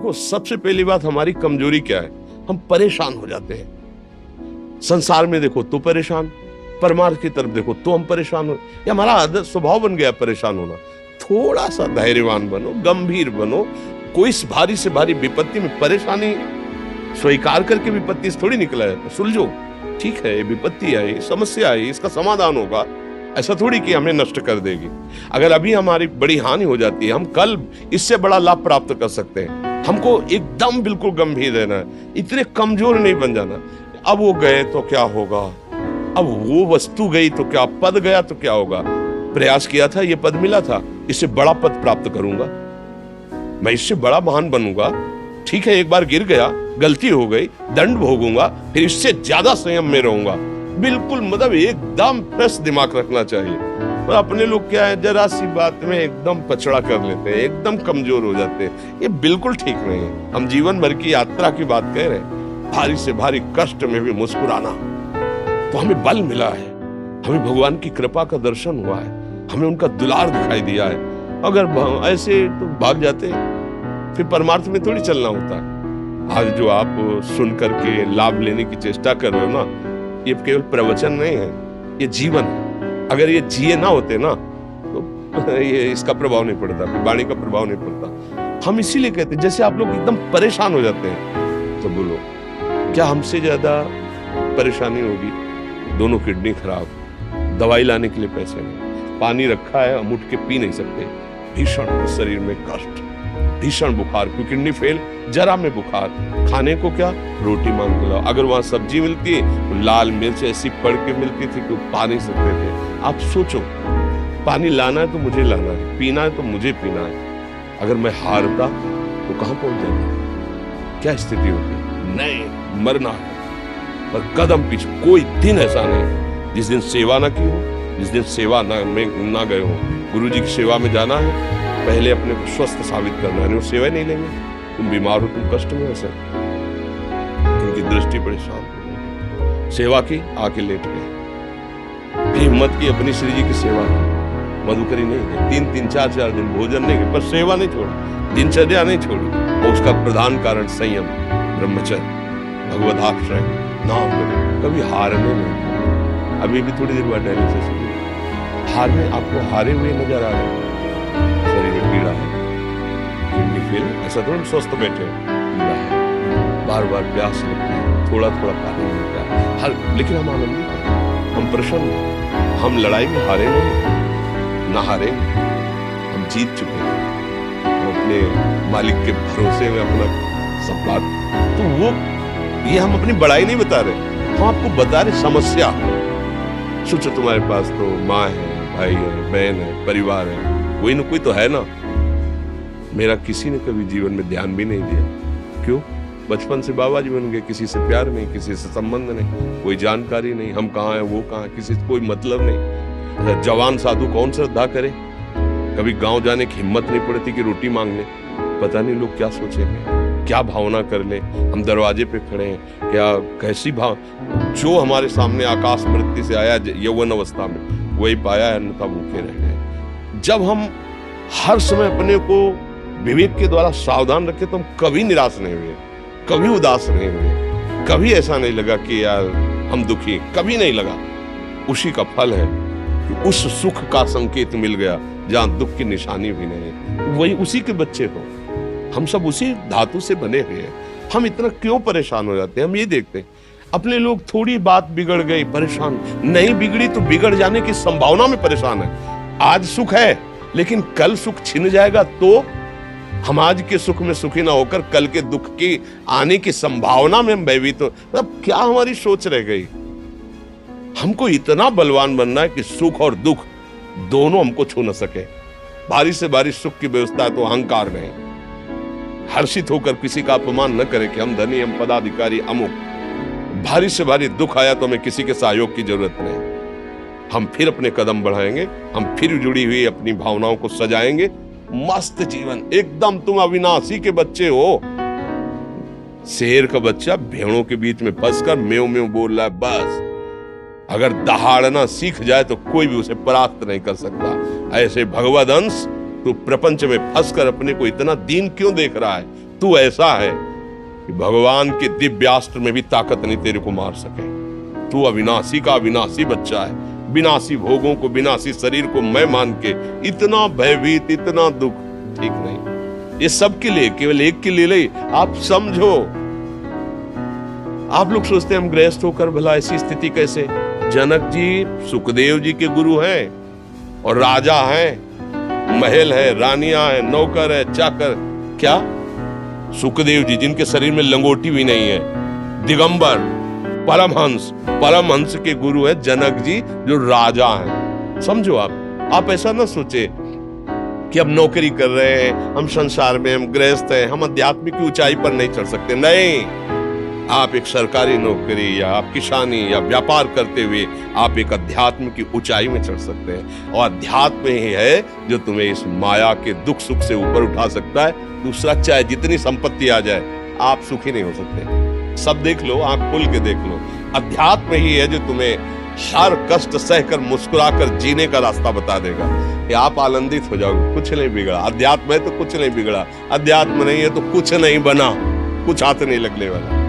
देखो, सबसे पहली बात हमारी कमजोरी क्या है, हम परेशान हो जाते हैं। संसार में देखो तो परेशान, परमार्थ की तरफ देखो तो हम परेशान हो, ये हमारा आदत स्वभाव बन गया परेशान होना। थोड़ा सा धैर्यवान बनो, गंभीर बनो। कोई भारी से भारी विपत्ति में परेशानी स्वीकार करके विपत्ति से थोड़ी निकला है, सुलझो। ठीक है, विपत्ति आई, समस्या आई, इसका समाधान होगा। ऐसा थोड़ी कि हमें नष्ट कर देगी। अगर अभी हमारी बड़ी हानि हो जाती है, हम कल इससे बड़ा लाभ प्राप्त कर सकते हैं। हमको एकदम बिल्कुल गंभीर रहना है, इतने कमजोर नहीं बन जाना। अब वो गए तो क्या होगा, अब वो वस्तु गई तो क्या, पद गया तो क्या होगा। प्रयास किया था, ये पद मिला था, इससे बड़ा पद प्राप्त करूंगा, मैं इससे बड़ा महान बनूंगा। ठीक है, एक बार गिर गया, गलती हो गई, दंड भोगूंगा, फिर इससे ज्यादा संयम में रहूंगा। बिल्कुल मतलब एकदम फ्रेश दिमाग रखना चाहिए। और अपने लोग क्या है, जरा सी बात में एकदम पछड़ा कर लेते हैं, एकदम कमजोर हो जाते हैं। ये बिल्कुल ठीक नहीं है। हम जीवन भर की यात्रा की बात कह रहे हैं, भारी से भारी कष्ट में भी मुस्कुराना, तो हमें बल मिला है, हमें भगवान की कृपा का दर्शन हुआ है, हमें उनका दुलार दिखाई दिया है। अगर ऐसे तो भाग जाते हैं, फिर परमार्थ में थोड़ी चलना होता है। आज जो आप सुन करके लाभ लेने की चेष्टा कर रहे हो ना, ये केवल प्रवचन नहीं है, ये जीवन है। अगर ये जिए ना होते ना तो ये इसका प्रभाव नहीं पड़ता, वाणी का प्रभाव नहीं पड़ता। हम इसीलिए कहते हैं, जैसे आप लोग एकदम परेशान हो जाते हैं, तो बोलो क्या हमसे ज्यादा परेशानी होगी? दोनों किडनी खराब, दवाई लाने के लिए पैसे नहीं, पानी रखा है हम उठ के पी नहीं सकते, भीषण शरीर में कष्ट, भीषण बुखार, क्योंकि किडनी फेल, जरा में बुखार, खाने को क्या, रोटी मांग के लाओ। अगर वहां सब्जी मिलती है तो लाल मिर्च ऐसी पड़ के मिलती थी कि पा नहीं सकते थे। आप सोचो, पानी लाना है तो मुझे लाना है, पीना है तो मुझे पीना है। अगर मैं हारता तो कहां पहुंच जाता, क्या स्थिति होती? नहीं, मरना है, पर कदम पीछे। कोई दिन ऐसा नहीं जिस दिन सेवा ना की हो, जिस दिन सेवा ना गए हो। गुरु जी की सेवा में जाना है, पहले अपने को स्वस्थ साबित करना है। वो सेवा नहीं लेंगे, तुम बीमार हो, तुम कष्ट में हो, सर उनकी दृष्टि बड़ी शांत हो। सेवा की, आके लेट गए, फिर हिम्मत की अपनी श्री जी की सेवा की। मधुकरी नहीं गई, 3-3, 4-4 दिन भोजन नहीं गए, पर सेवा नहीं छोड़ी, दिनचर्या नहीं छोड़ी। और उसका प्रधान कारण संयम, ब्रह्मचर्य, भगवदाश्रय, नाम लो, कभी हारने नहीं। अभी भी थोड़ी देर बाद डायलिसिस हुई, हारने, आपको हारे हुए नजर आ रहे हैं, शरीर में पीड़ा है, किडनी फेल, ऐसा थोड़ा स्वस्थ बैठे, पीड़ा है, बार बार प्यास लगती है, थोड़ा थोड़ा पानी मिलता है, हर, लेकिन हम आनंदित हैं, हम प्रसन्न हैं, हम लड़ाई में हारे नहीं, ना हारे, हम जीत चुके हैं, हम अपने मालिक के भरोसे में अपना सब बात। तो वो, ये हम अपनी बड़ाई नहीं बता रहे, हम आपको बता रहे समस्या। सोचो तुम्हारे पास तो माँ है, भाई है, बहन है, परिवार है, कोई न कोई तो है ना। मेरा किसी ने कभी जीवन में ध्यान भी नहीं दिया। क्यों? बचपन से बाबा जी बन गए, किसी से प्यार नहीं, किसी से संबंध नहीं, कोई जानकारी नहीं, हम कहाँ हैं, वो कहाँ, किसी से कोई मतलब नहीं। जवान साधु कौन श्रद्धा करे? कभी गांव जाने की हिम्मत नहीं पड़ती कि रोटी मांग ले। पता नहीं लोग क्या सोचेंगे, क्या भावना कर ले। हम दरवाजे पे खड़े हैं, क्या कैसी भाव, जो हमारे सामने आकाश मृत्यु से आया यौवन अवस्था में, वही पाया, अन्यथा भूखे रह गए। जब हम हर समय अपने को विवेक के द्वारा सावधान रखे, तो हम कभी निराश नहीं हुए, कभी उदास नहीं हुए, कभी ऐसा नहीं लगा कि यार हम दुखी, कभी नहीं लगा। उसी का फल है कि उस सुख का संकेत मिल गया जहां दुख की निशानी भी नहीं। वही उसी के बच्चे हो, हम सब उसी धातु से बने हुए हैं। हम इतना क्यों परेशान हो जाते हैं? हम ये देखते हैं, अपने लोग थोड़ी बात बिगड़ गई परेशान, नहीं बिगड़ी तो बिगड़ जाने की संभावना में परेशान है। आज सुख है, लेकिन कल सुख छिन जाएगा तो हम आज के सुख में सुखी ना होकर कल के दुख की आने की संभावना में हम भयभीत हो। मतलब क्या हमारी सोच रह गई? हमको इतना बलवान बनना है कि सुख और दुख दोनों हमको छू न सके। भारी से भारी सुख की व्यवस्था है तो अहंकार नहीं, हर्षित होकर किसी का अपमान न करे कि हम धनी, हम पदाधिकारी, अमुक। भारी से भारी दुख आया तो हमें किसी के सहयोग की जरूरत नहीं, हम फिर अपने कदम बढ़ाएंगे, हम फिर जुड़ी हुई अपनी भावनाओं को सजाएंगे। मस्त जीवन, एकदम तुम अविनाशी के बच्चे हो। शेर का बच्चा भेड़ों के बीच में फंसकर म्यों म्यों बोल रहा है, बस अगर दहाड़ना सीख जाए तो कोई भी उसे परास्त नहीं कर सकता। ऐसे भगवद अंश तू प्रपंच में फंसकर अपने को इतना दीन क्यों देख रहा है? तू ऐसा है कि भगवान के दिव्यास्त्र में भी ताकत नहीं तेरे को मार सके। तू अविनाशी का अविनाशी बच्चा है, विनाशी भोगों को, विनाशी शरीर को मैं मान के इतना भयभीत, इतना दुख ठीक नहीं। ये सबके लिए, केवल एक के लिए नहीं। आप समझो, आप लोग सोचते हैं हम गृहस्थ होकर भला ऐसी स्थिति कैसे। जनक जी सुखदेव जी के गुरु हैं और राजा हैं, महल है, रानियां हैं, नौकर है, चाकर। क्या सुखदेव जी जिनके शरीर में लंगोटी भी नहीं है, दिगंबर, परमहंस के गुरु है जनक जी जो राजा हैं। समझो आप ऐसा ना सोचे कि हम नौकरी कर रहे हैं, हम संसार में, हम गृहस्थ हैं, हम आध्यात्मिक की ऊंचाई पर नहीं चढ़ सकते। नहीं, आप एक सरकारी नौकरी या आप किसानी या व्यापार करते हुए आप एक अध्यात्म की ऊंचाई में चढ़ सकते हैं। और अध्यात्म ही है जो तुम्हें इस माया के दुख सुख से ऊपर उठा सकता है। दूसरा, चाहे जितनी संपत्ति आ जाए, आप सुखी नहीं हो सकते। सब देख लो, आंख खोल के देख लो, अध्यात्म ही है जो तुम्हें हर कष्ट सहकर मुस्कुराकर जीने का रास्ता बता देगा कि आप आनंदित हो जाओगे। कुछ नहीं बिगड़ा। अध्यात्म है तो कुछ नहीं बिगड़ा, अध्यात्म नहीं है तो कुछ नहीं बना, कुछ हाथ नहीं लगने वाला।